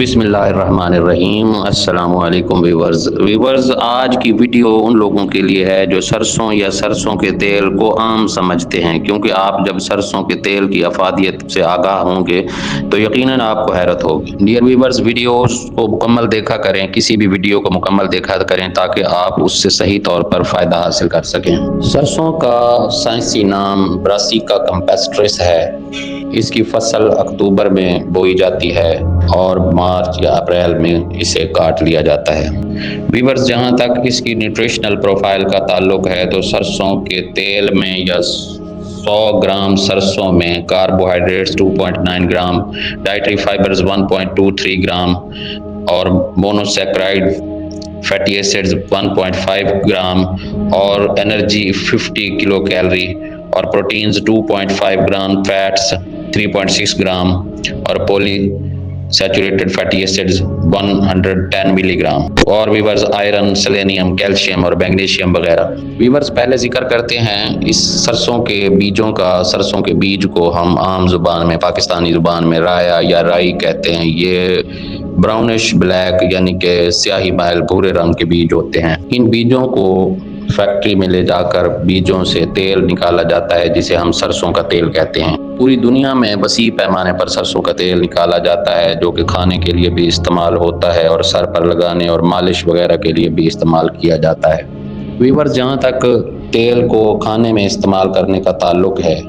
बिस्मिल्लाहिर्रहमानिर्रहीम। अस्सलाम वालेकुम व्यूवर्स, आज की वीडियो उन लोगों के लिए है जो सरसों या सरसों के तेल को आम समझते हैं, क्योंकि आप जब सरसों के तेल की अफादियत से आगाह होंगे तो यकीनन आपको हैरत होगी। डियर व्यूवर्स, वीडियोस को मुकम्मल देखा करें, किसी भी वीडियो को मुकम्मल देखा करें ताकि आप उससे सही तौर पर फ़ायदा हासिल कर सकें। सरसों का साइंसी नाम ब्रासिका कैम्पेस्ट्रिस है। इसकी फसल अक्टूबर में बोई जाती है और मार्च या अप्रैल में इसे काट लिया जाता है। व्यूअर्स, जहाँ तक इसकी न्यूट्रिशनल प्रोफाइल का ताल्लुक है तो सरसों के तेल में या 100 ग्राम सरसों में कार्बोहाइड्रेट्स 2.9 ग्राम, डाइटरी फाइबर्स 1.23 ग्राम और मोनोसैकेराइड फैटी एसिड्स 1.5 ग्राम और एनर्जी 50 किलो कैलोरी और प्रोटीन्स 2.5 ग्राम, फैट्स 3.6 ग्राम और poly saturated fatty acids 110 milligram और वीवर्स आयरन, सेलेनियम, कैल्शियम और मैग्नीशियम वगैरह। वीवर्स, पहले जिक्र करते हैं इस सरसों के बीजों का। सरसों के बीज को हम आम जुबान में, पाकिस्तानी जुबान में राया या राई कहते हैं। ये ब्राउनिश ब्लैक यानी कि स्याही मैल भूरे रंग के बीज होते हैं। इन बीजों को फैक्ट्री में ले जाकर बीजों से तेल निकाला जाता है जिसे हम सरसों का तेल कहते हैं। पूरी दुनिया में वसी पैमाने पर सरसों का तेल निकाला जाता है जो कि खाने के लिए भी इस्तेमाल होता है और सर पर लगाने और मालिश वगैरह के लिए भी इस्तेमाल किया जाता है। व्यूअर्स, जहाँ तक तेल को खाने में इस्तेमाल करने का ताल्लुक है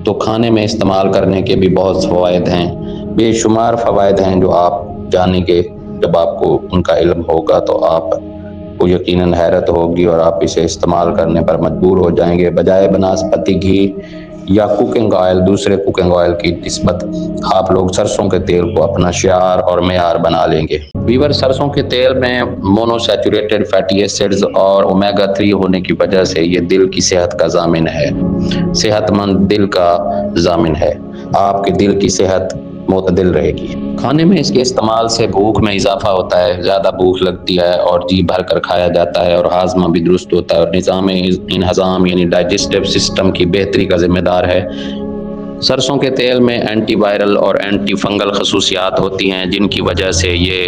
तो खाने में इस्तेमाल करने के भी बहुत फ़वाइद हैं, बेशुमार फ़वाइद हैं जो आप जानेंगे। जब आपको उनका इल्म होगा तो आपको यकीनन हैरत होगी और आप इसे इस्तेमाल करने पर मजबूर हो जाएंगे। बजाय बनास्पति घी या कुकिंग ऑयल, दूसरे कुकिंग ऑयल की निस्बत आप लोग सरसों के तेल को अपना शियार और मेयार बना लेंगे। वीवर, सरसों के तेल में मोनोसैचुरेटेड फैटी एसिड्स और ओमेगा 3 होने की वजह से ये दिल की सेहत का जामिन है, सेहतमंद दिल का जामिन है। आपके दिल की सेहत मुतदिल रहेगी। खाने में इसके इस्तेमाल से भूख में इजाफा होता है, ज़्यादा भूख लगती है और जी भर कर खाया जाता है और हाजमा भी दुरुस्त होता है और निज़ाम इंहज़ाम यानी डाइजेस्टिव सिस्टम की बेहतरी का जिम्मेदार है। सरसों के तेल में एंटी वायरल और एंटी फंगल खसूसियात होती हैं जिनकी वजह से ये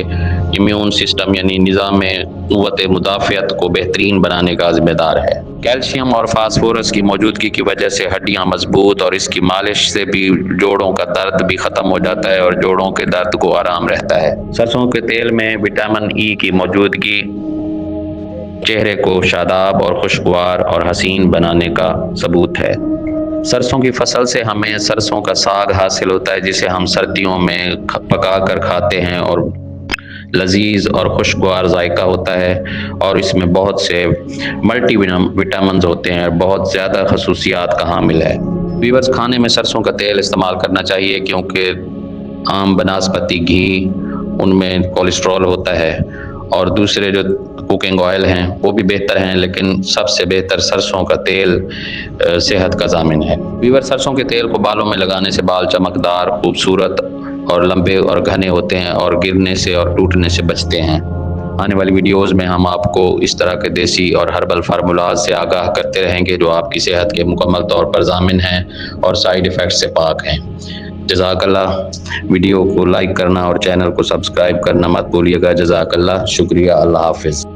इम्यून सिस्टम यानी निज़ाम क़ुव्वत मुदाफ़ियत को बेहतरीन बनाने का जिम्मेदार है। कैल्शियम और फास्फोरस की मौजूदगी की वजह से हड्डियां मजबूत और इसकी मालिश से भी जोड़ों का दर्द भी ख़त्म हो जाता है और जोड़ों के दर्द को आराम रहता है। सरसों के तेल में विटामिन ई की मौजूदगी चेहरे को शादाब और खुशगवार और हसीन बनाने का सबूत है। सरसों की फसल से हमें सरसों का साग हासिल होता है जिसे हम सर्दियों में पका कर खाते हैं और लजीज और खुशगवार जायका होता है और इसमें बहुत से मल्टी विटामिन होते हैं और बहुत ज़्यादा खसूसियात का हामिल है। व्यूअर्स, खाने में सरसों का तेल इस्तेमाल करना चाहिए क्योंकि आम बनास्पति घी उनमें कोलेस्ट्रॉल होता है और दूसरे जो कुकिंग ऑयल हैं वो भी बेहतर हैं, लेकिन सबसे बेहतर सरसों का तेल सेहत का जामिन है। व्यूअर्स, सरसों के तेल को बालों में लगाने से बाल चमकदार, खूबसूरत और लंबे और घने होते हैं और गिरने से और टूटने से बचते हैं। आने वाली वीडियोस में हम आपको इस तरह के देसी और हर्बल फार्मूलाज से आगाह करते रहेंगे जो आपकी सेहत के मुकम्मल तौर पर जामिन हैं और साइड इफ़ेक्ट से पाक हैं। जज़ाकल्लाह। वीडियो को लाइक करना और चैनल को सब्सक्राइब करना मत भूलिएगा। जज़ाकल्लाह, शुक्रिया, अल्लाह हाफिज़।